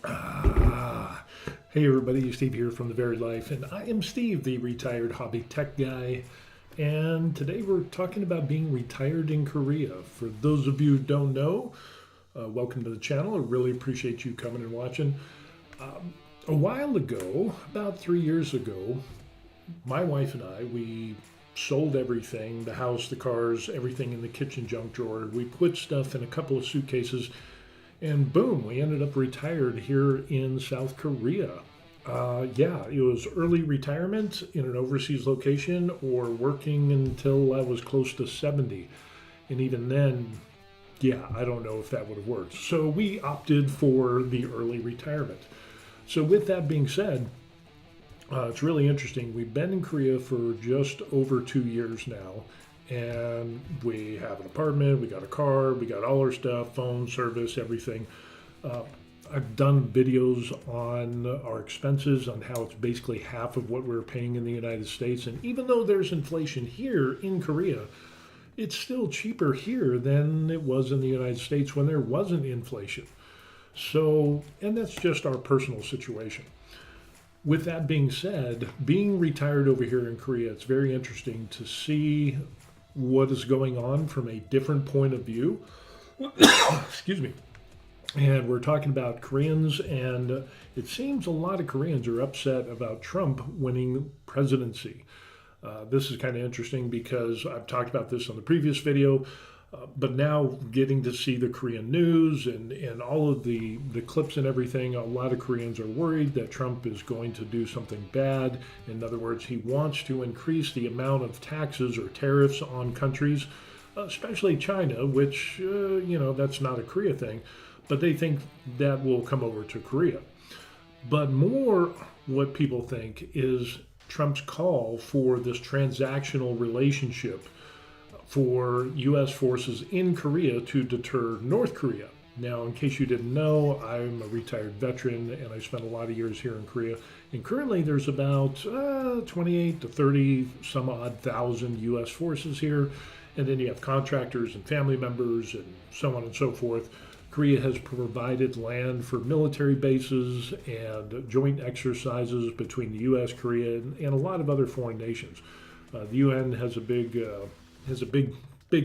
Ah, hey everybody, Steve here from The Varied Life, and I am Steve, the retired hobby tech guy. And today we're talking about being retired in Korea. For those of you who don't know, welcome to the channel. I really appreciate you coming and watching. A while ago, about 3 years ago, my wife and we sold everything, the house, the cars, everything in the kitchen junk drawer. We put stuff in a couple of suitcases, and boom, we ended up retired here in South Korea. Yeah, it was early retirement in an overseas location or working until I was close to 70. And even then, yeah, I don't know if that would have worked. So we opted for the early retirement. So, with that being said, it's really interesting. We've been in Korea for just over 2 years now, and we have an apartment, we got a car, we got all our stuff, phone service, everything. Uh, I've done videos on our expenses, on how it's basically half of what we're paying in the United States. And even though there's inflation here in Korea, it's still cheaper here than it was in the United States when there wasn't inflation. So, and that's just our personal situation. With that being said, being retired over here in Korea, it's very interesting to see what is going on from a different point of view. Excuse me. And we're talking about Koreans, and it seems a lot of Koreans are upset about Trump winning presidency. This is kind of interesting because I've talked about this on the previous video, but now getting to see the Korean news and all of the clips and everything, a lot of Koreans are worried that Trump is going to do something bad. In other words, he wants to increase the amount of taxes or tariffs on countries, especially China, which, that's not a Korea thing, but they think that will come over to Korea. But more what people think is Trump's call for this transactional relationship for U.S. forces in Korea to deter North Korea. Now, in case you didn't know, I'm a retired veteran and I spent a lot of years here in Korea. And currently there's about 28 to 30 some odd thousand U.S. forces here. And then you have contractors and family members and so on and so forth. Korea has provided land for military bases and joint exercises between the U.S., Korea, and a lot of other foreign nations. The UN has a big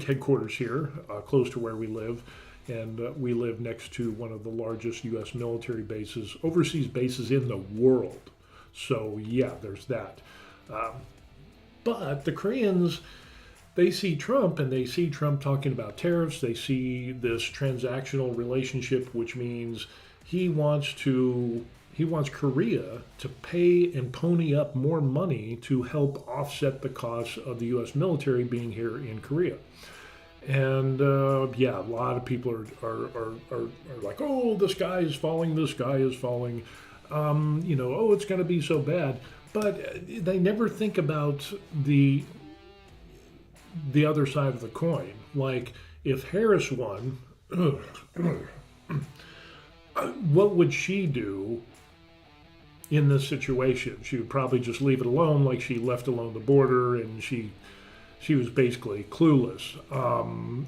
headquarters here, close to where we live, and we live next to one of the largest U.S. military bases, overseas bases in the world. So yeah, there's that. But the Koreans, they see Trump, and they see Trump talking about tariffs. They see this transactional relationship, which means he wants Korea to pay and pony up more money to help offset the costs of the U.S. military being here in Korea. And yeah, a lot of people are like, oh, the sky is falling, the sky is falling. Oh, it's going to be so bad. But they never think about the other side of the coin. Like, if Harris won, what would she do in this situation? She would probably just leave it alone, like she left alone the border, and she was basically clueless.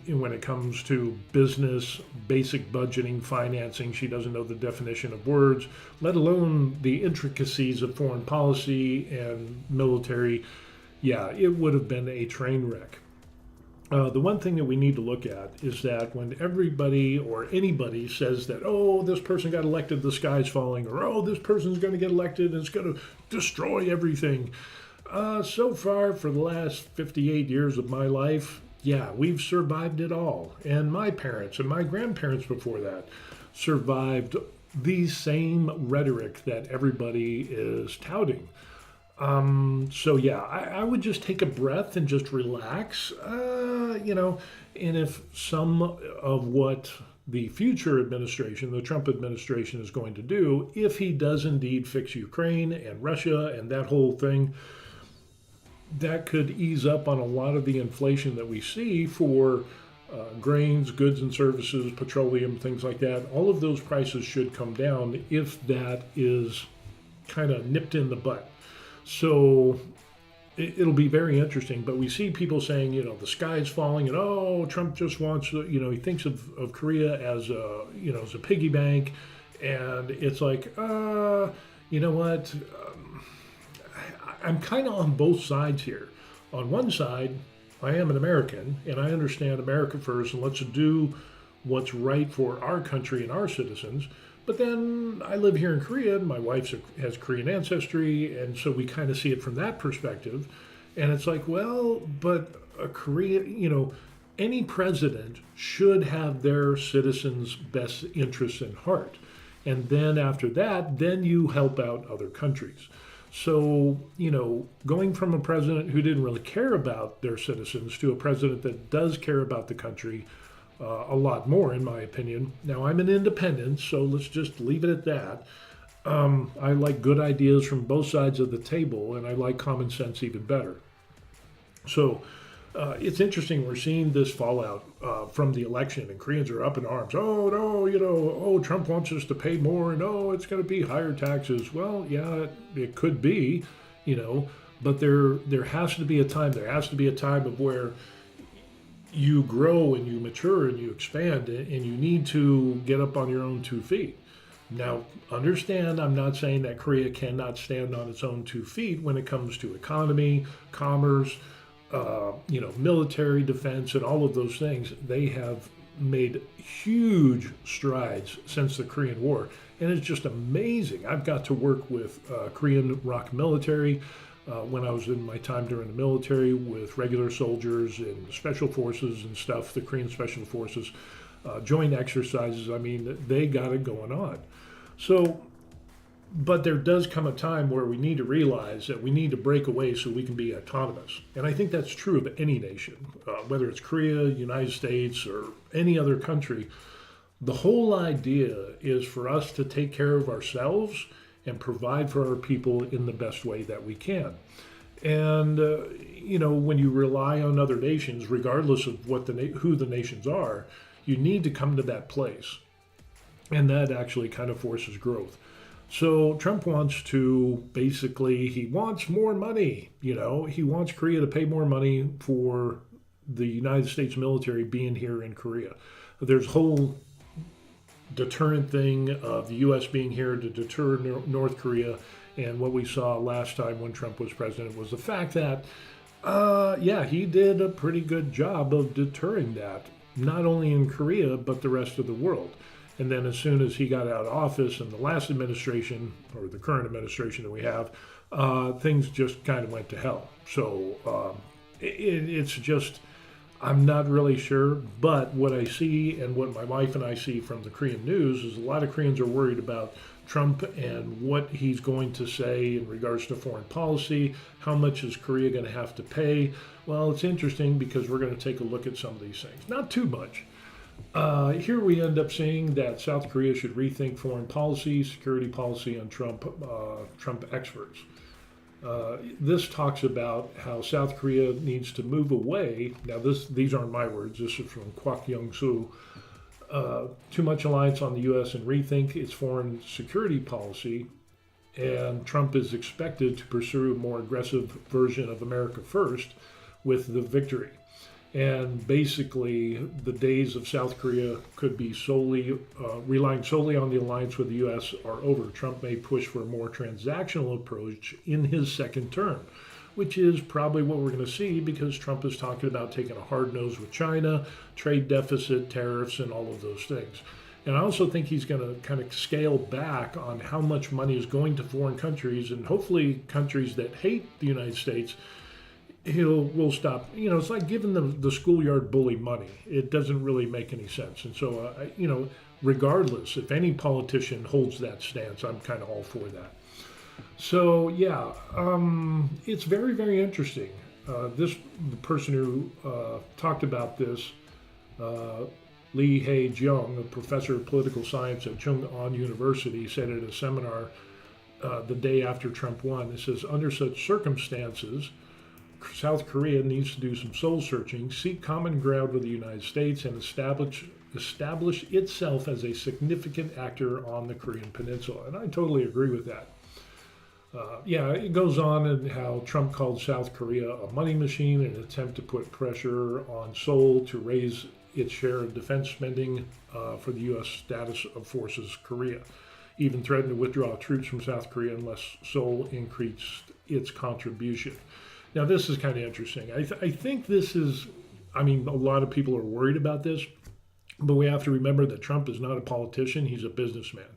When it comes to business, basic budgeting, financing, she doesn't know the definition of words, let alone the intricacies of foreign policy and military. Yeah, it would have been a train wreck. The one thing that we need to look at is that when everybody or anybody says that, oh, this person got elected, the sky's falling, or oh, this person's going to get elected and it's going to destroy everything. So far, for the last 58 years of my life, yeah, we've survived it all. And my parents and my grandparents before that survived the same rhetoric that everybody is touting. So yeah, I would just take a breath and just relax, and if some of what the future administration, the Trump administration, is going to do, if he does indeed fix Ukraine and Russia and that whole thing, that could ease up on a lot of the inflation that we see for grains, goods and services, petroleum, things like that. All of those prices should come down if that is kind of nipped in the butt. So it'll be very interesting. But we see people saying, the sky is falling, and oh, Trump just wants, he thinks of Korea as a piggy bank, And it's like, you know what? I'm kind of on both sides here. On one side, I am an American, and I understand America first, and let's do what's right for our country and our citizens. But then I live here in Korea, and my wife has Korean ancestry, and so we kind of see it from that perspective. And it's like, well, but a Korea, any president should have their citizens' best interests in heart. And then after that, then you help out other countries. So, going from a president who didn't really care about their citizens to a president that does care about the country a lot more, in my opinion. Now, I'm an independent, so let's just leave it at that. I like good ideas from both sides of the table, and I like common sense even better. So, it's interesting. We're seeing this fallout from the election, and Koreans are up in arms. Oh no, Trump wants us to pay more, and it's going to be higher taxes. Well, yeah, it could be, but there has to be a time. There has to be a time of where you grow and you mature and you expand, and you need to get up on your own 2 feet. Now, understand, I'm not saying that Korea cannot stand on its own 2 feet when it comes to economy, commerce, military defense, and all of those things. They have made huge strides since the Korean War, and it's just amazing. I've got to work with Korean ROK military when I was in my time during the military with regular soldiers and special forces and stuff, the Korean Special Forces, joint exercises. I mean, they got it going on. So, but there does come a time where we need to realize that we need to break away so we can be autonomous. And I think that's true of any nation, whether it's Korea, United States, or any other country. The whole idea is for us to take care of ourselves and provide for our people in the best way that we can. And, when you rely on other nations, regardless of who the nations are, you need to come to that place. And that actually kind of forces growth. So Trump wants to he wants more money. He wants Korea to pay more money for the United States military being here in Korea. There's a whole deterrent thing of the U.S. being here to deter North Korea. And what we saw last time when Trump was president was the fact that, he did a pretty good job of deterring that, not only in Korea, but the rest of the world. And then as soon as he got out of office in the last administration, or the current administration that we have, things just kind of went to hell. So it's just, I'm not really sure. But what I see and what my wife and I see from the Korean news is a lot of Koreans are worried about Trump and what he's going to say in regards to foreign policy. How much is Korea going to have to pay? Well, it's interesting because we're going to take a look at some of these things. Not too much. Here we end up seeing that South Korea should rethink foreign policy, security policy on Trump experts. This talks about how South Korea needs to move away. Now, these aren't my words. This is from Kwak Young-soo. Too much reliance on the U.S. and rethink its foreign security policy. And Trump is expected to pursue a more aggressive version of America First with the victory. And basically, the days of South Korea could be relying solely on the alliance with the U.S. are over. Trump may push for a more transactional approach in his second term, which is probably what we're going to see because Trump is talking about taking a hard nose with China, trade deficit, tariffs, and all of those things. And I also think he's going to kind of scale back on how much money is going to foreign countries, and hopefully countries that hate the United States. We'll stop. It's like giving the schoolyard bully money. It doesn't really make any sense. And so, regardless, if any politician holds that stance, I'm kind of all for that. So, it's very, very interesting. The person who talked about this, Lee Hae-jung, a professor of political science at Chung-On University, said at a seminar the day after Trump won, it says, under such circumstances, South Korea needs to do some soul searching, seek common ground with the United States, and establish itself as a significant actor on the Korean Peninsula. And I totally agree with that. It goes on in how Trump called South Korea a money machine in an attempt to put pressure on Seoul to raise its share of defense spending for the U.S. status of forces Korea. Even threatened to withdraw troops from South Korea unless Seoul increased its contribution. Now, this is kind of interesting. I think this is, I mean, a lot of people are worried about this, but we have to remember that Trump is not a politician, he's a businessman.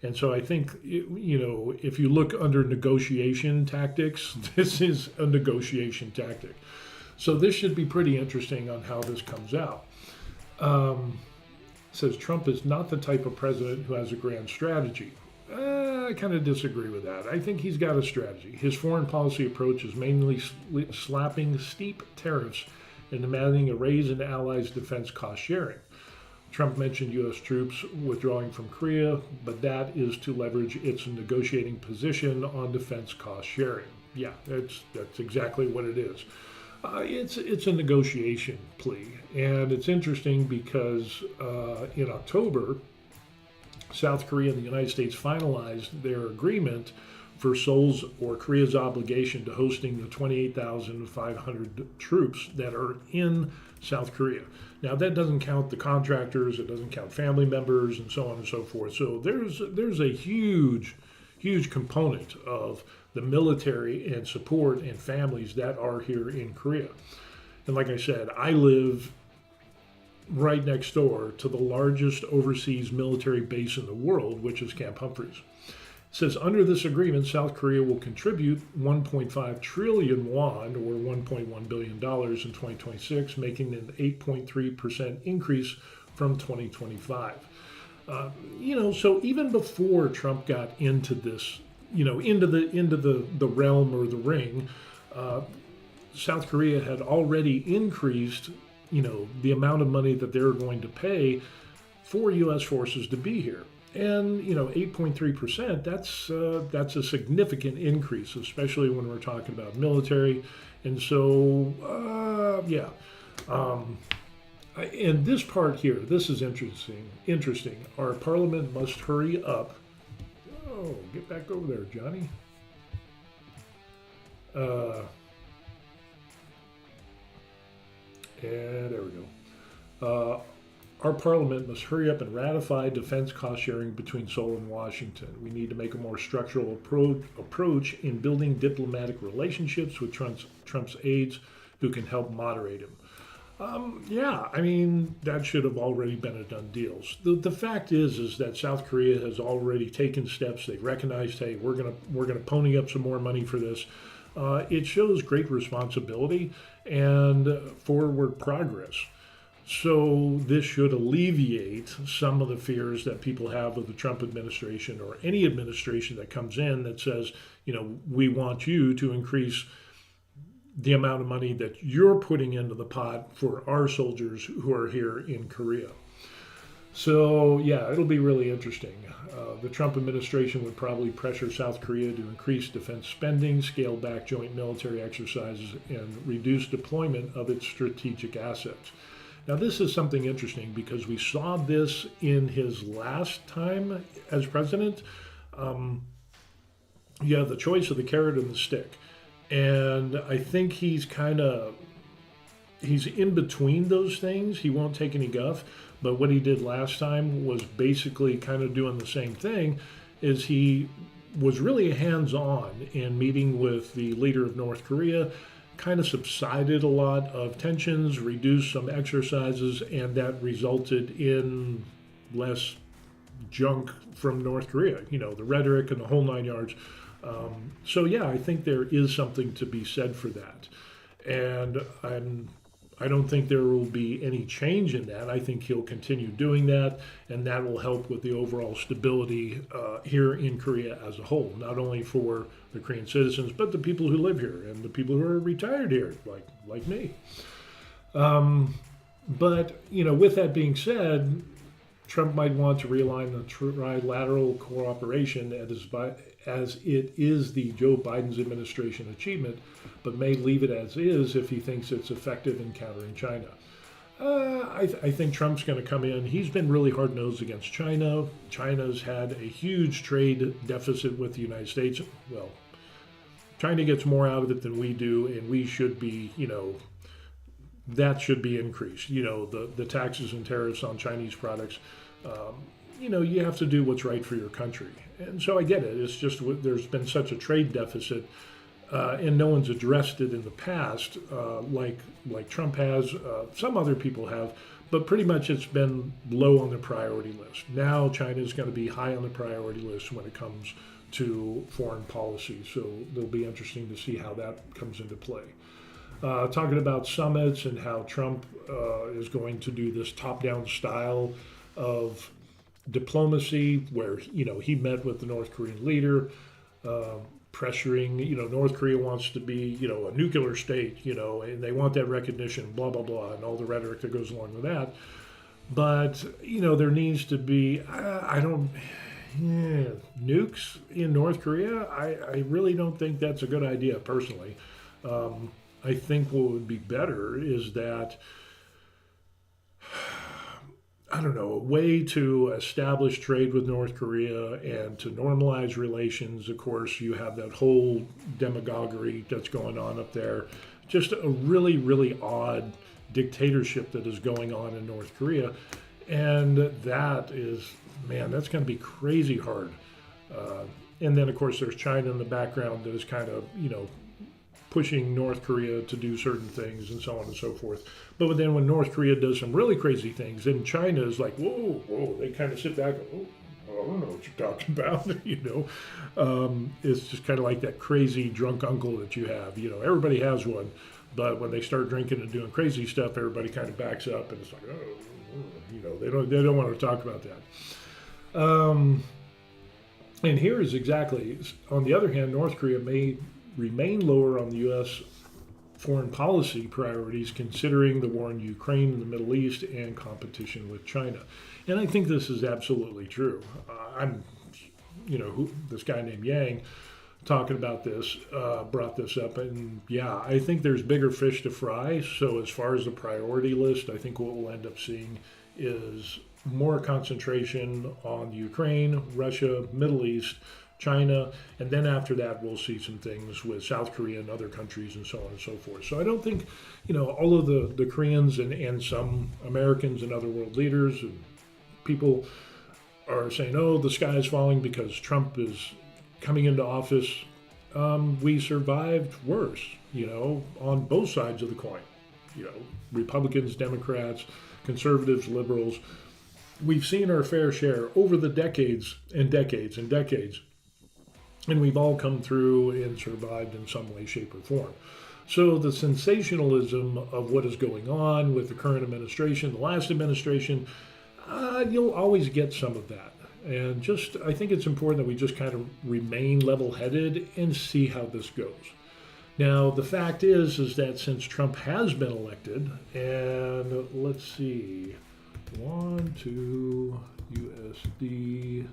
And so I think, if you look under negotiation tactics, this is a negotiation tactic. So this should be pretty interesting on how this comes out. Says Trump is not the type of president who has a grand strategy. I kind of disagree with that. I think he's got a strategy. His foreign policy approach is mainly slapping steep tariffs and demanding a raise in allies' defense cost sharing. Trump mentioned U.S. troops withdrawing from Korea, but that is to leverage its negotiating position on defense cost sharing. Yeah, that's exactly what it is. It's a negotiation plea, and it's interesting because in October, South Korea and the United States finalized their agreement for Seoul's or Korea's obligation to hosting the 28,500 troops that are in South Korea. Now that doesn't count the contractors, it doesn't count family members, and so on and so forth. So there's a huge component of the military and support and families that are here in Korea. And like I said, I live right next door to the largest overseas military base in the world, which is Camp Humphreys. It says under this agreement, South Korea will contribute 1.5 trillion won, or $1.1 billion in 2026, making an 8.3% increase from 2025. So even before Trump got into this, into the realm or the ring, South Korea had already increased, the amount of money that they're going to pay for U.S. forces to be here. And 8.3%, that's a significant increase, especially when we're talking about military. And so, and this part here, this is interesting. Our parliament must hurry up. Oh, get back over there, Johnny. And there we go. Our parliament must hurry up and ratify defense cost sharing between Seoul and Washington. We need to make a more structural approach in building diplomatic relationships with Trump's aides who can help moderate him. That should have already been a done deal. The fact is that South Korea has already taken steps. They've recognized, hey, we're gonna pony up some more money for this. It shows great responsibility and forward progress. So this should alleviate some of the fears that people have of the Trump administration or any administration that comes in that says, we want you to increase the amount of money that you're putting into the pot for our soldiers who are here in Korea. So, it'll be really interesting. The Trump administration would probably pressure South Korea to increase defense spending, scale back joint military exercises, and reduce deployment of its strategic assets. Now, this is something interesting because we saw this in his last time as president. The choice of the carrot and the stick. And I think he's in between those things. He won't take any guff. But what he did last time was basically kind of doing the same thing, is he was really hands-on in meeting with the leader of North Korea, kind of subsided a lot of tensions, reduced some exercises, and that resulted in less junk from North Korea, the rhetoric and the whole nine yards. I think there is something to be said for that. And I don't think there will be any change in that. I think he'll continue doing that, and that will help with the overall stability here in Korea as a whole, not only for the Korean citizens, but the people who live here and the people who are retired here, like me. With that being said, Trump might want to realign the trilateral cooperation as it is the Joe Biden's administration achievement, but may leave it as is if he thinks it's effective in countering China. I think Trump's going to come in. He's been really hard-nosed against China. China's had a huge trade deficit with the United States. Well, China gets more out of it than we do, and we should be, that should be increased. The taxes and tariffs on Chinese products. You have to do what's right for your country. And so I get it. It's just there's been such a trade deficit, and no one's addressed it in the past, like Trump has. Some other people have, but pretty much it's been low on the priority list. Now China is going to be high on the priority list when it comes to foreign policy. So it'll be interesting to see how that comes into play. Talking about summits and how Trump is going to do this top-down style of diplomacy, where he met with the North Korean leader, pressuring. North Korea wants to be a nuclear state, and they want that recognition, blah blah blah, and all the rhetoric that goes along with that. But there needs to be nukes in North Korea. I really don't think that's a good idea personally. I think what would be better is that, a way to establish trade with North Korea and to normalize relations. Of course, you have that whole demagoguery that's going on up there. Just a really, really odd dictatorship that is going on in North Korea. And that's going to be crazy hard. And then, of course, there's China in the background that is kind of, pushing North Korea to do certain things and so on and so forth. But then when North Korea does some really crazy things, then China is like, whoa, they kind of sit back and, I don't know what you're talking about, It's just kind of like that crazy drunk uncle that you have. Everybody has one, but when they start drinking and doing crazy stuff, everybody kind of backs up and it's like, they don't want to talk about that. And here is exactly, on the other hand, North Korea may remain lower on the U.S. foreign policy priorities, considering the war in Ukraine and the Middle East and competition with China. And I think this is absolutely true. This guy named Yang talking about this, brought this up. And yeah, I think there's bigger fish to fry. So as far as the priority list, I think what we'll end up seeing is more concentration on Ukraine, Russia, Middle East, China, and then after that we'll see some things with South Korea and other countries and so on and so forth. So I don't think, all of the Koreans and some Americans and other world leaders and people are saying, the sky is falling because Trump is coming into office. We survived worse, on both sides of the coin. Republicans, Democrats, conservatives, liberals. We've seen our fair share over the decades and decades and decades. And we've all come through and survived in some way, shape, or form. So the sensationalism of what is going on with the current administration, the last administration, you'll always get some of that. And I think it's important that we just kind of remain level-headed and see how this goes. Now, the fact is that since Trump has been elected, and let's see, USD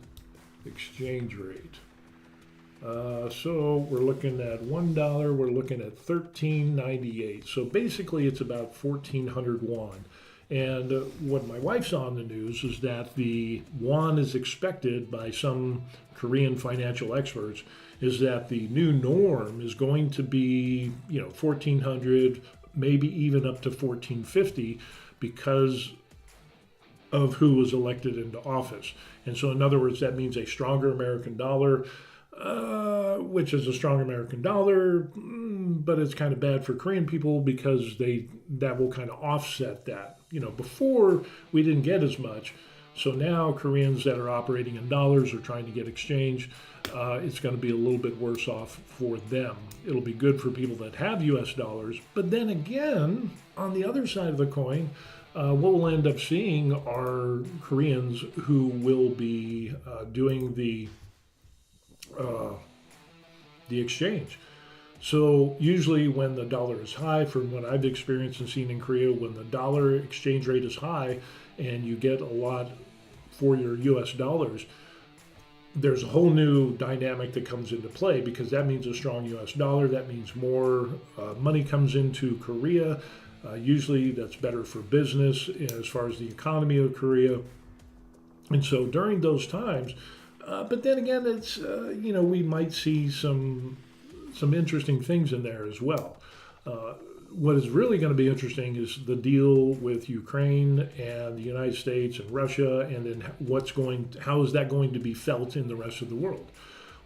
exchange rate. So we're looking at $1, we're looking at 13.98. So basically it's about 1,400 won. And what my wife saw in the news is that the won is expected by some Korean financial experts is that the new norm is going to be, 1,400, maybe even up to 1,450 because of who was elected into office. And so in other words, that means a stronger American dollar, which is a strong American dollar, but it's kind of bad for Korean people because that will kind of offset that. Before we didn't get as much, so now Koreans that are operating in dollars are trying to get exchange. It's going to be a little bit worse off for them. It'll be good for people that have U.S. dollars, but then again, on the other side of the coin, what we'll end up seeing are Koreans who will be doing the exchange. So usually when the dollar is high, from what I've experienced and seen in Korea, when the dollar exchange rate is high and you get a lot for your US dollars, there's a whole new dynamic that comes into play because that means a strong US dollar. That means more money comes into Korea. Usually that's better for business as far as the economy of Korea. And so during those times, but then again, it's, we might see some interesting things in there as well. what is really going to be interesting is the deal with Ukraine and the United States and Russia, and then how is that going to be felt in the rest of the world?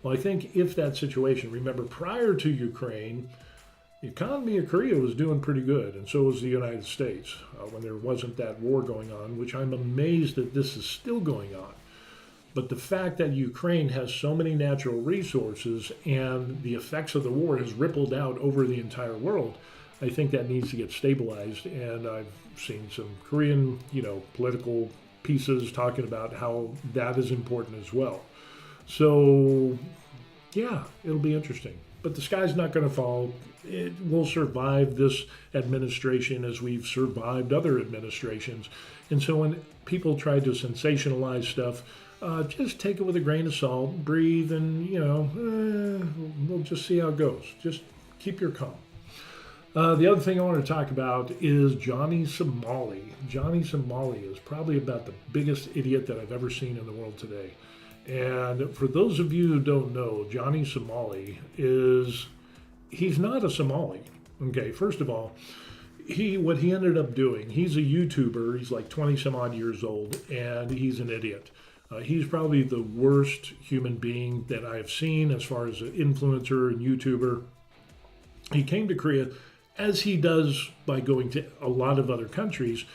Well, I think if that situation, remember, prior to Ukraine, the economy of Korea was doing pretty good, and so was the United States when there wasn't that war going on, which I'm amazed that this is still going on. But the fact that Ukraine has so many natural resources and the effects of the war has rippled out over the entire world, I think that needs to get stabilized. And I've seen some Korean, political pieces talking about how that is important as well. So, yeah, it'll be interesting. But the sky's not going to fall. It will survive this administration as we've survived other administrations. And so when people try to sensationalize stuff, just take it with a grain of salt, breathe, and, we'll just see how it goes. Just keep your calm. The other thing I want to talk about is Johnny Somali. Johnny Somali is probably about the biggest idiot that I've ever seen in the world today. And for those of you who don't know, Johnny Somali he's not a Somali. Okay, first of all, what he ended up doing, he's a YouTuber, he's like 20 some odd years old, and he's an idiot. He's probably the worst human being that I have seen as far as an influencer and YouTuber. He came to Korea, as he does by going to a lot of other countries.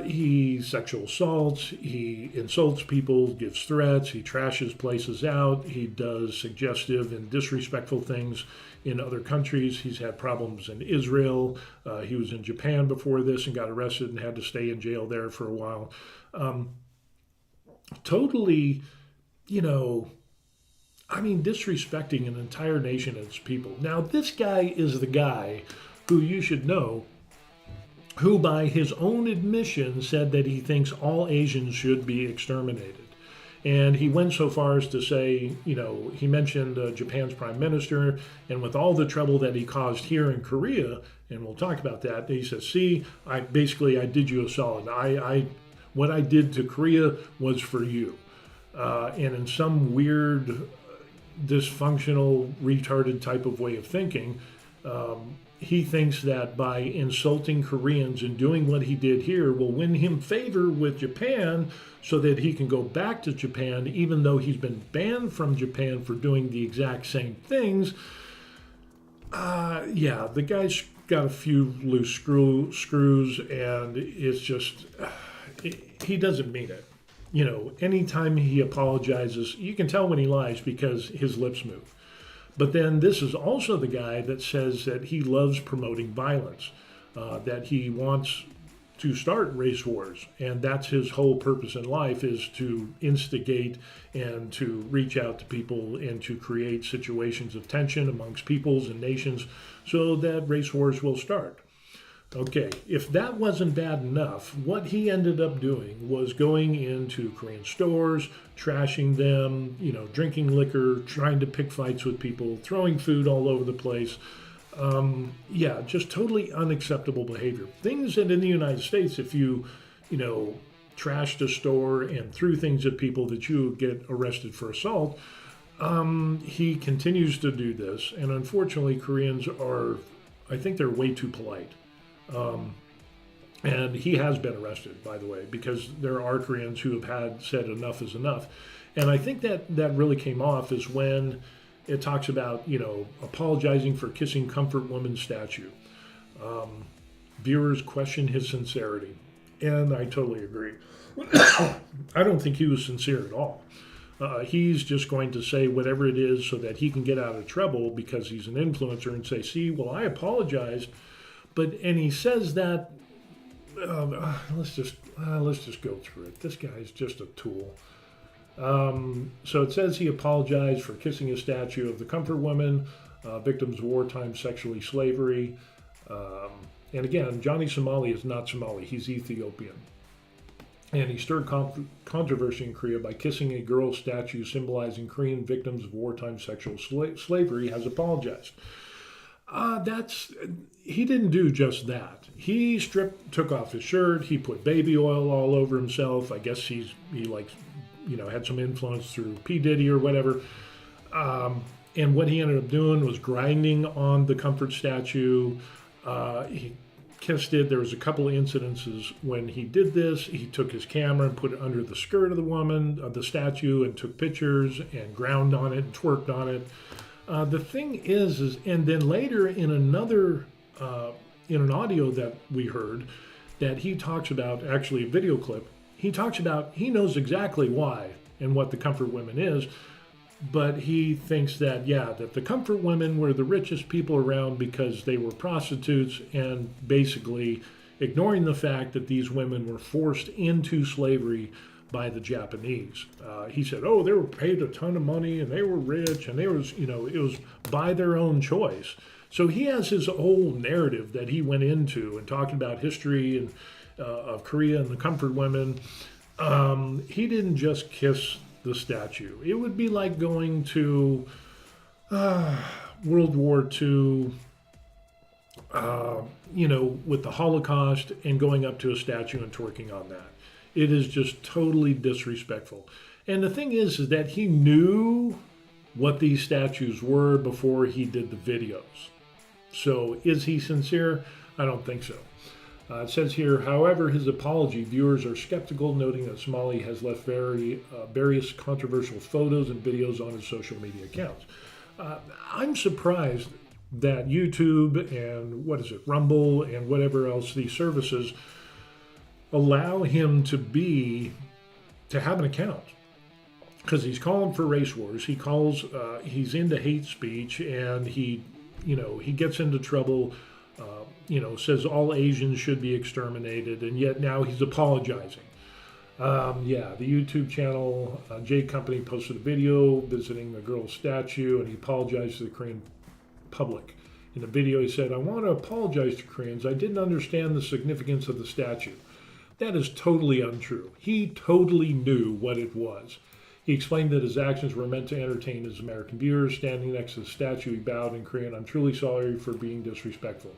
He sexual assaults, he insults people, gives threats, he trashes places out, he does suggestive and disrespectful things in other countries. He's had problems in Israel. He was in Japan before this and got arrested and had to stay in jail there for a while. Totally, disrespecting an entire nation and its people. Now, this guy is the guy who you should know, who by his own admission said that he thinks all Asians should be exterminated. And he went so far as to say, he mentioned Japan's prime minister, and with all the trouble that he caused here in Korea, and we'll talk about that, he says, see, I did you a solid. What I did to Korea was for you. And in some weird, dysfunctional, retarded type of way of thinking, he thinks that by insulting Koreans and doing what he did here will win him favor with Japan so that he can go back to Japan, even though he's been banned from Japan for doing the exact same things. The guy's got a few loose screws, and it's just, he doesn't mean it. Anytime he apologizes, you can tell when he lies because his lips move. But then this is also the guy that says that he loves promoting violence, that he wants to start race wars. And that's his whole purpose in life, is to instigate and to reach out to people and to create situations of tension amongst peoples and nations so that race wars will start. Okay, if that wasn't bad enough, what he ended up doing was going into Korean stores, trashing them, drinking liquor, trying to pick fights with people, throwing food all over the place. Just totally unacceptable behavior. Things that in the United States, if you trashed a store and threw things at people, that you would get arrested for assault. He continues to do this, and unfortunately Koreans I think they're way too polite. And he has been arrested, by the way, because there are Koreans who have said enough is enough. And I think that really came off is when it talks about, apologizing for kissing Comfort Woman's statue. Viewers question his sincerity. And I totally agree. I don't think he was sincere at all. He's just going to say whatever it is so that he can get out of trouble because he's an influencer and say, see, well, I apologized. And he says that, let's just go through it. This guy's just a tool. So it says he apologized for kissing a statue of the Comfort Woman, victims of wartime sexually slavery. And again, Johnny Somali is not Somali, he's Ethiopian. And he stirred controversy in Korea by kissing a girl statue symbolizing Korean victims of wartime sexual slavery, has apologized. He didn't do just that. He took off his shirt. He put baby oil all over himself. I guess he had some influence through P. Diddy or whatever. And what he ended up doing was grinding on the comfort statue. He kissed it. There was a couple of incidences when he did this. He took his camera and put it under the skirt of the woman, of the statue, and took pictures and ground on it and twerked on it. The thing is, and then later in another, in an audio that we heard, that he talks about, actually a video clip, he talks about he knows exactly why and what the comfort women is, but he thinks that, yeah, that the comfort women were the richest people around because they were prostitutes, and basically ignoring the fact that these women were forced into slavery by the Japanese. He said, oh, they were paid a ton of money and they were rich and they was, it was by their own choice. So he has his whole narrative that he went into and talking about history and of Korea and the comfort women. He didn't just kiss the statue. It would be like going to World War II, with the Holocaust and going up to a statue and twerking on that. It is just totally disrespectful. And the thing is that he knew what these statues were before he did the videos. So is he sincere? I don't think so. It says here, however, his apology, viewers are skeptical, noting that Somali has left various controversial photos and videos on his social media accounts. I'm surprised that YouTube and Rumble and whatever else these services allow him to have an account, because he's calling for race wars. He's into hate speech, and he gets into trouble. Says all Asians should be exterminated, and yet now he's apologizing. The YouTube channel, J Company, posted a video visiting the girl's statue, and he apologized to the Korean public. In the video, he said, I want to apologize to Koreans. I didn't understand the significance of the statue. That is totally untrue. He totally knew what it was. He explained that his actions were meant to entertain his American viewers. Standing next to the statue, he bowed in Korean, I'm truly sorry for being disrespectful.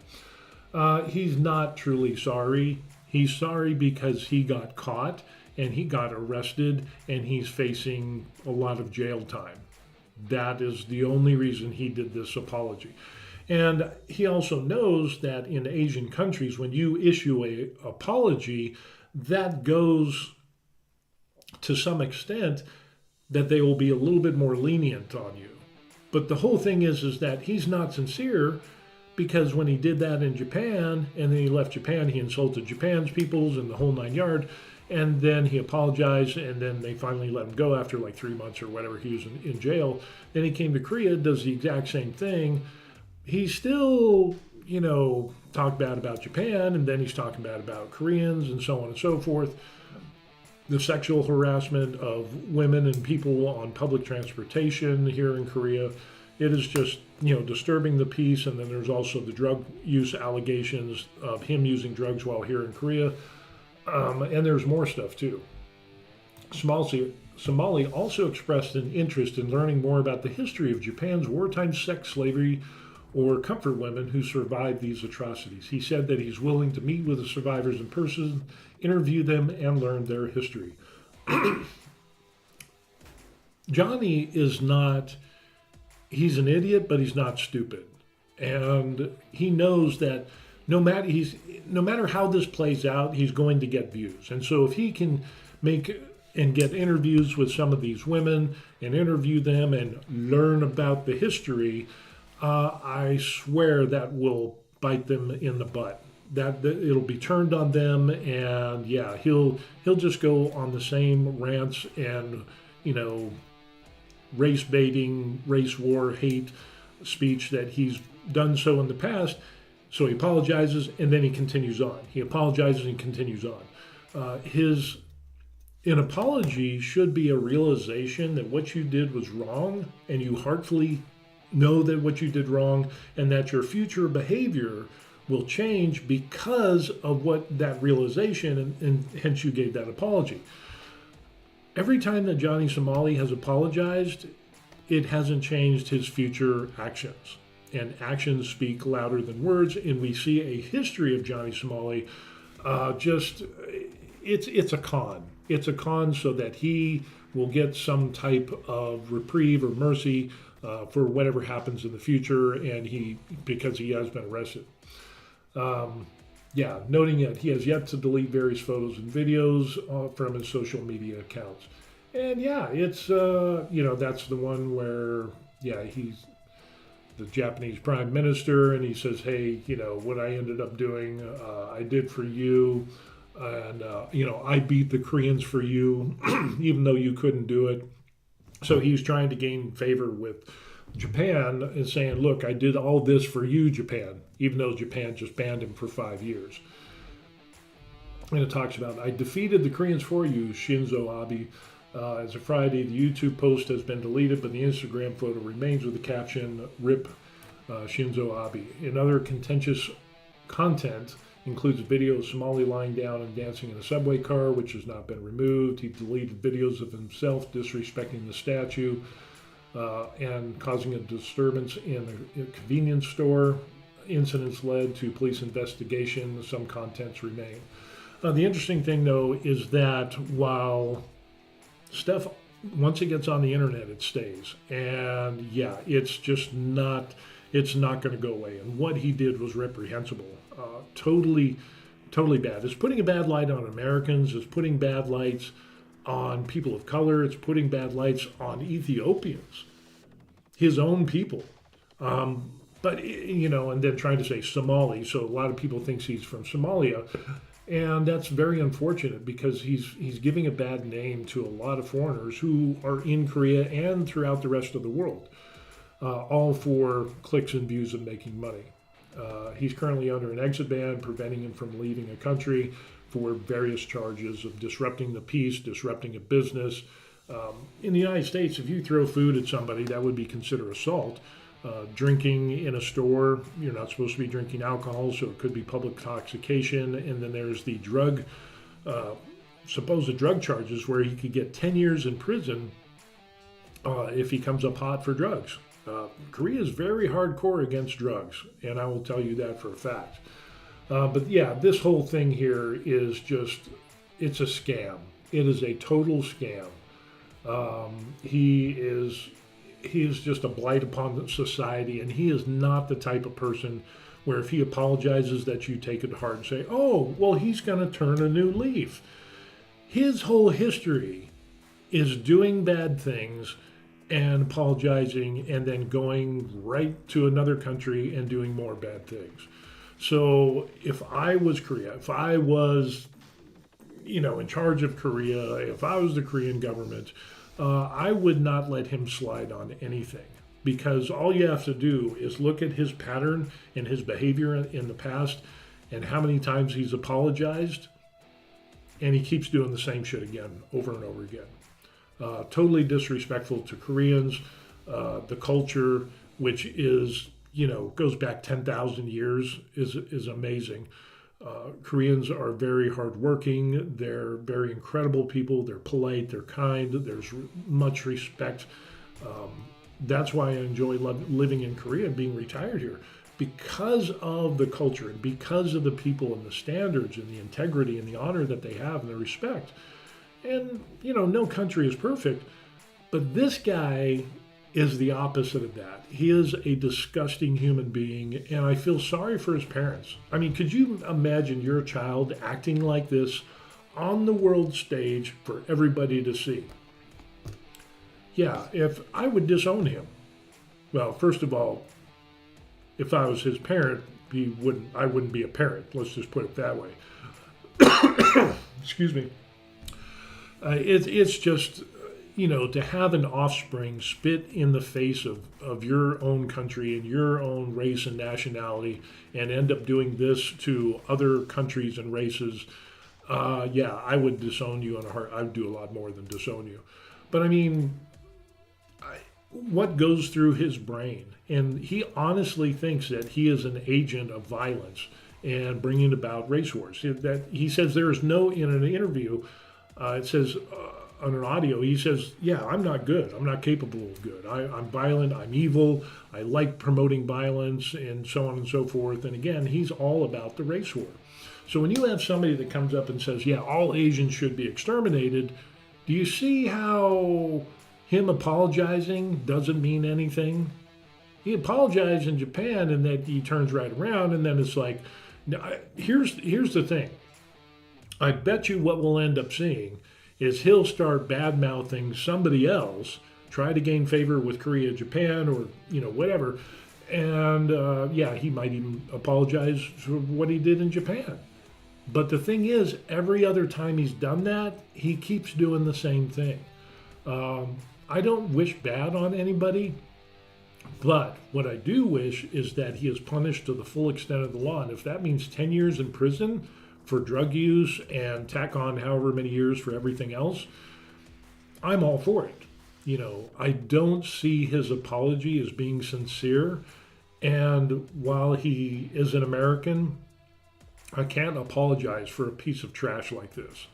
He's not truly sorry. He's sorry because he got caught and he got arrested and he's facing a lot of jail time. That is the only reason he did this apology. And he also knows that in Asian countries, when you issue an apology, that goes to some extent that they will be a little bit more lenient on you. But the whole thing is that he's not sincere, because when he did that in Japan and then he left Japan, he insulted Japan's peoples and the whole nine yard. And then he apologized, and then they finally let him go after like 3 months or whatever he was in jail. Then he came to Korea, does the exact same thing. He's still, talked bad about Japan, and then he's talking bad about Koreans and so on and so forth. The sexual harassment of women and people on public transportation here in Korea. It is just, disturbing the peace. And then there's also the drug use allegations of him using drugs while here in Korea. And there's more stuff too. Somali also expressed an interest in learning more about the history of Japan's wartime sex slavery or comfort women who survived these atrocities. He said that he's willing to meet with the survivors in person, interview them, and learn their history. Johnny is not, he's an idiot, but he's not stupid. And he knows that no matter how this plays out, he's going to get views. And so if he can make and get interviews with some of these women and interview them and learn about the history, I swear that will bite them in the butt. That it'll be turned on them, and yeah, he'll just go on the same rants and race baiting, race war, hate speech that he's done so in the past. So he apologizes, and then he continues on. He apologizes and continues on. An apology should be a realization that what you did was wrong, and you heartfully know that what you did wrong, and that your future behavior will change because of what that realization, and hence you gave that apology. Every time that Johnny Somali has apologized, it hasn't changed his future actions. And actions speak louder than words, and we see a history of Johnny Somali. It's a con. It's a con so that he will get some type of reprieve or mercy for whatever happens in the future, and because he has been arrested. Yeah, noting that he has yet to delete various photos and videos from his social media accounts. And yeah, it's, that's the one where, yeah, he's the Japanese prime minister, and he says, hey, what I ended up doing, I did for you. And, I beat the Koreans for you, even though you couldn't do it. So he's trying to gain favor with Japan and saying, look, I did all this for you, Japan, even though Japan just banned him for 5 years. And it talks about, I defeated the Koreans for you, Shinzo Abe. As of Friday, the YouTube post has been deleted, but the Instagram photo remains with the caption, RIP Shinzo Abe. In other contentious content includes a video of Somali lying down and dancing in a subway car, which has not been removed. He deleted videos of himself disrespecting the statue and causing a disturbance in a convenience store. Incidents led to police investigation. Some contents remain. The interesting thing, though, is that while stuff, once it gets on the internet, it stays. And yeah, it's just not, it's not going to go away. And what he did was reprehensible. Totally bad. It's putting a bad light on Americans. It's putting bad lights on people of color. It's putting bad lights on Ethiopians, his own people. But, and then trying to say Somali. So a lot of people think he's from Somalia. And that's very unfortunate because he's giving a bad name to a lot of foreigners who are in Korea and throughout the rest of the world, all for clicks and views and making money. He's currently under an exit ban, preventing him from leaving a country for various charges of disrupting the peace, disrupting a business. In the United States, if you throw food at somebody, that would be considered assault. Drinking in a store, you're not supposed to be drinking alcohol, so it could be public intoxication. And then there's the supposed drug charges where he could get 10 years in prison if he comes up hot for drugs. Korea is very hardcore against drugs, and I will tell you that for a fact. But yeah, this whole thing here is just, it's a scam. It is a total scam. He is just a blight upon society, and he is not the type of person where if he apologizes that you take it to heart and say, oh, well, he's going to turn a new leaf. His whole history is doing bad things and apologizing and then going right to another country and doing more bad things. So if I was Korea, if I was, in charge of Korea, if I was the Korean government, I would not let him slide on anything, because all you have to do is look at his pattern and his behavior in the past and how many times he's apologized, and he keeps doing the same shit again, over and over again. Totally disrespectful to Koreans, the culture, which is, goes back 10,000 years, is amazing. Koreans are very hardworking. They're very incredible people. They're polite. They're kind. There's much respect. That's why I enjoy living in Korea and being retired here, because of the culture and because of the people and the standards and the integrity and the honor that they have and the respect. And, no country is perfect, but this guy is the opposite of that. He is a disgusting human being, and I feel sorry for his parents. I mean, could you imagine your child acting like this on the world stage for everybody to see? Yeah, if I would disown him. Well, first of all, if I was his parent, I wouldn't be a parent. Let's just put it that way. Excuse me. It's just, to have an offspring spit in the face of your own country and your own race and nationality and end up doing this to other countries and races, yeah, I would disown you in a heart. I would do a lot more than disown you. But I mean, what goes through his brain? And he honestly thinks that he is an agent of violence and bringing about race wars. That he says there is no, in an interview, it says on an audio, he says, yeah, I'm not good. I'm not capable of good. I'm violent. I'm evil. I like promoting violence and so on and so forth. And again, he's all about the race war. So when you have somebody that comes up and says, yeah, all Asians should be exterminated, do you see how him apologizing doesn't mean anything? He apologized in Japan and then he turns right around and then it's like, Now, here's the thing. I bet you what we'll end up seeing is he'll start bad mouthing somebody else, try to gain favor with Korea, Japan, or whatever, and yeah, he might even apologize for what he did in Japan. But the thing is, every other time he's done that, he keeps doing the same thing. I don't wish bad on anybody, but what I do wish is that he is punished to the full extent of the law. And if that means 10 years in prison for drug use and tack on however many years for everything else, I'm all for it. I don't see his apology as being sincere. And while he is an American, I can't apologize for a piece of trash like this.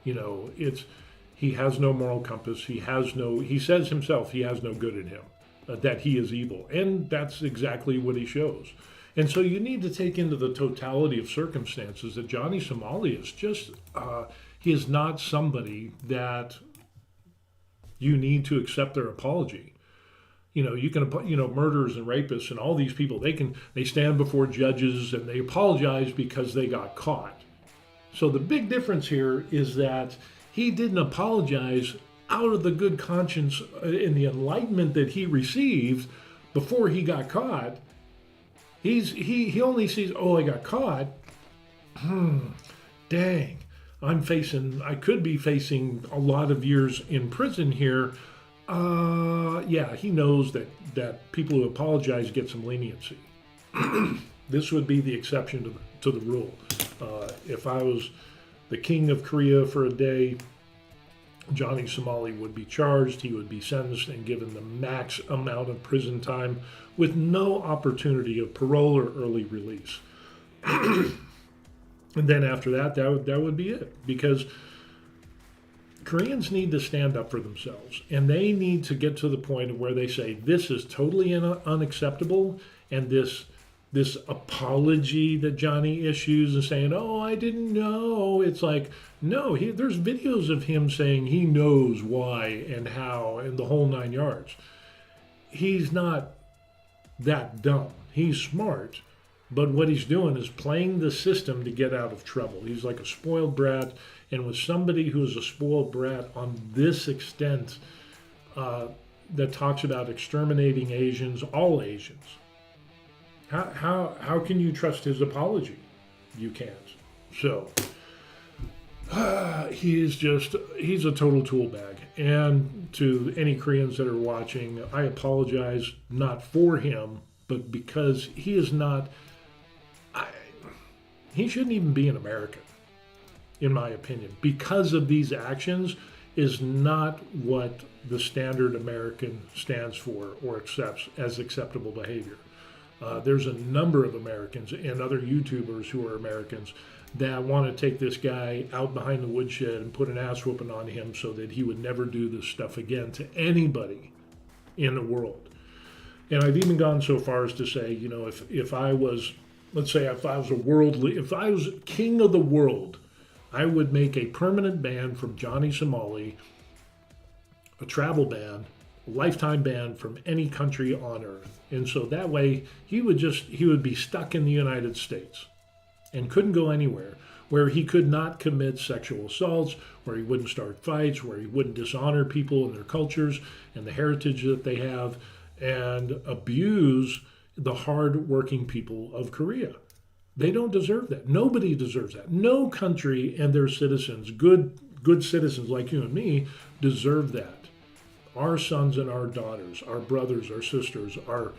He has no moral compass. He says himself he has no good in him, that he is evil. And that's exactly what he shows. And so you need to take into the totality of circumstances that Johnny Somali is just, he is not somebody that you need to accept their apology. You can, murderers and rapists and all these people, they stand before judges and they apologize because they got caught. So the big difference here is that he didn't apologize out of the good conscience and the enlightenment that he received before he got caught. He only sees, oh, I got caught. Dang, I could be facing a lot of years in prison here. Yeah, he knows that people who apologize get some leniency. This would be the exception to the rule. If I was the king of Korea for a day, Johnny Somali would be charged. He would be sentenced and given the max amount of prison time with no opportunity of parole or early release. And then after that would be it. Because Koreans need to stand up for themselves, and they need to get to the point of where they say this is totally unacceptable, and this apology that Johnny issues and saying, oh, I didn't know. It's like, no, there's videos of him saying he knows why and how and the whole 9 yards. He's not that dumb. He's smart, but what he's doing is playing the system to get out of trouble. He's like a spoiled brat, and with somebody who is a spoiled brat on this extent that talks about exterminating Asians, all Asians, how can you trust his apology? You can't. So he's a total tool bag. And to any Koreans that are watching, I apologize not for him, but because he is not, he shouldn't even be an American, in my opinion, because of these actions is not what the standard American stands for or accepts as acceptable behavior. There's a number of Americans and other YouTubers who are Americans that want to take this guy out behind the woodshed and put an ass whooping on him so that he would never do this stuff again to anybody in the world. And I've even gone so far as to say, if I was, let's say, if I was king of the world, I would make a permanent ban from Johnny Somali, a travel ban, a lifetime ban from any country on earth. And so that way he would be stuck in the United States and couldn't go anywhere, where he could not commit sexual assaults, where he wouldn't start fights, where he wouldn't dishonor people and their cultures and the heritage that they have, and abuse the hard-working people of Korea. They don't deserve that. Nobody deserves that. No country and their citizens, good citizens like you and me, deserve that. Our sons and our daughters, our brothers, our sisters, the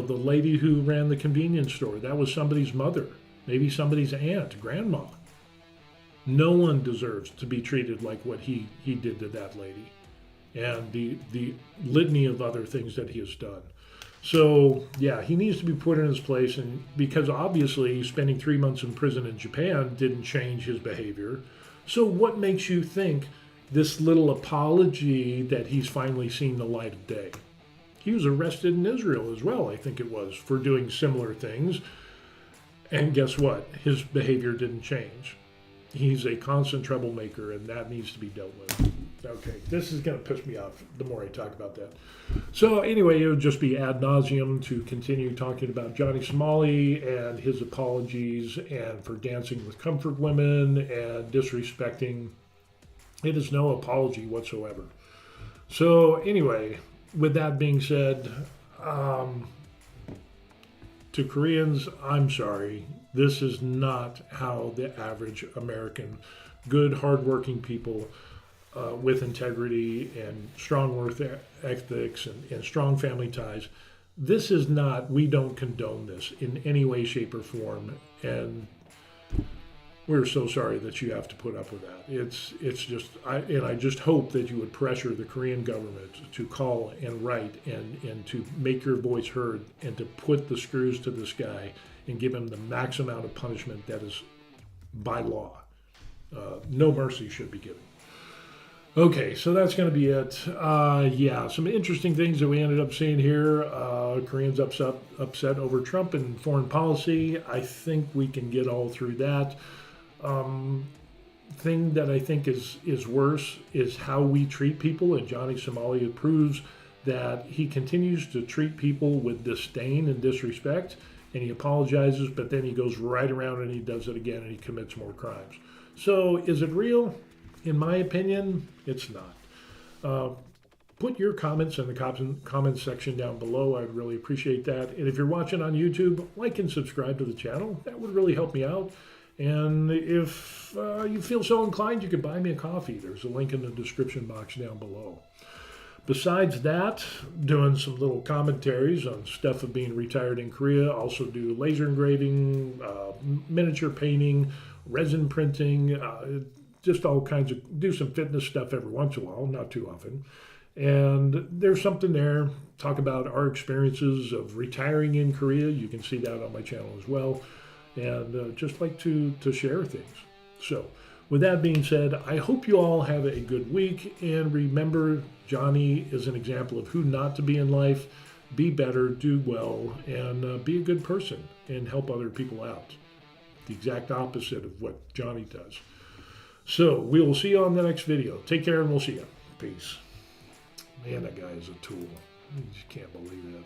lady who ran the convenience store, that was somebody's mother, maybe somebody's aunt, grandma. No one deserves to be treated like what he did to that lady, and the litany of other things that he has done. So, yeah, he needs to be put in his place, and because obviously spending 3 months in prison in Japan didn't change his behavior. So what makes you think this little apology that he's finally seen the light of day? He was arrested in Israel as well, I think it was, for doing similar things. And guess what? His behavior didn't change. He's a constant troublemaker, and that needs to be dealt with. Okay, this is going to piss me off the more I talk about that. So anyway, it would just be ad nauseum to continue talking about Johnny Somali and his apologies and for dancing with comfort women and disrespecting. It is no apology whatsoever. So anyway, with that being said, to Koreans, I'm sorry. This is not how the average American, good, hardworking people with integrity and strong work ethics and strong family ties. This is not, we don't condone this in any way, shape, or form. And we're so sorry that you have to put up with that. It's just, I just hope that you would pressure the Korean government to call and write and to make your voice heard and to put the screws to this guy and give him the max amount of punishment that is by law. No mercy should be given. Okay, so that's going to be it. Yeah, some interesting things that we ended up seeing here. Koreans upset over Trump and foreign policy. I think we can get all through that. Thing that I think is worse is how we treat people, and Johnny Somali proves that he continues to treat people with disdain and disrespect, and he apologizes, but then he goes right around and he does it again and he commits more crimes. So is it real? In my opinion, it's not. Put your comments in the comments section down below. I'd really appreciate that. And if you're watching on YouTube, like and subscribe to the channel. That would really help me out. And if you feel so inclined, you could buy me a coffee. There's a link in the description box down below. Besides that, doing some little commentaries on stuff of being retired in Korea. Also do laser engraving, miniature painting, resin printing, just all kinds of, do some fitness stuff every once in a while, not too often. And there's something there, talk about our experiences of retiring in Korea. You can see that on my channel as well. And just like to share things. So with that being said, I hope you all have a good week. And remember, Johnny is an example of who not to be in life. Be better, do well, and be a good person and help other people out. The exact opposite of what Johnny does. So we will see you on the next video. Take care and we'll see you. Peace. Man, that guy is a tool. You just can't believe it.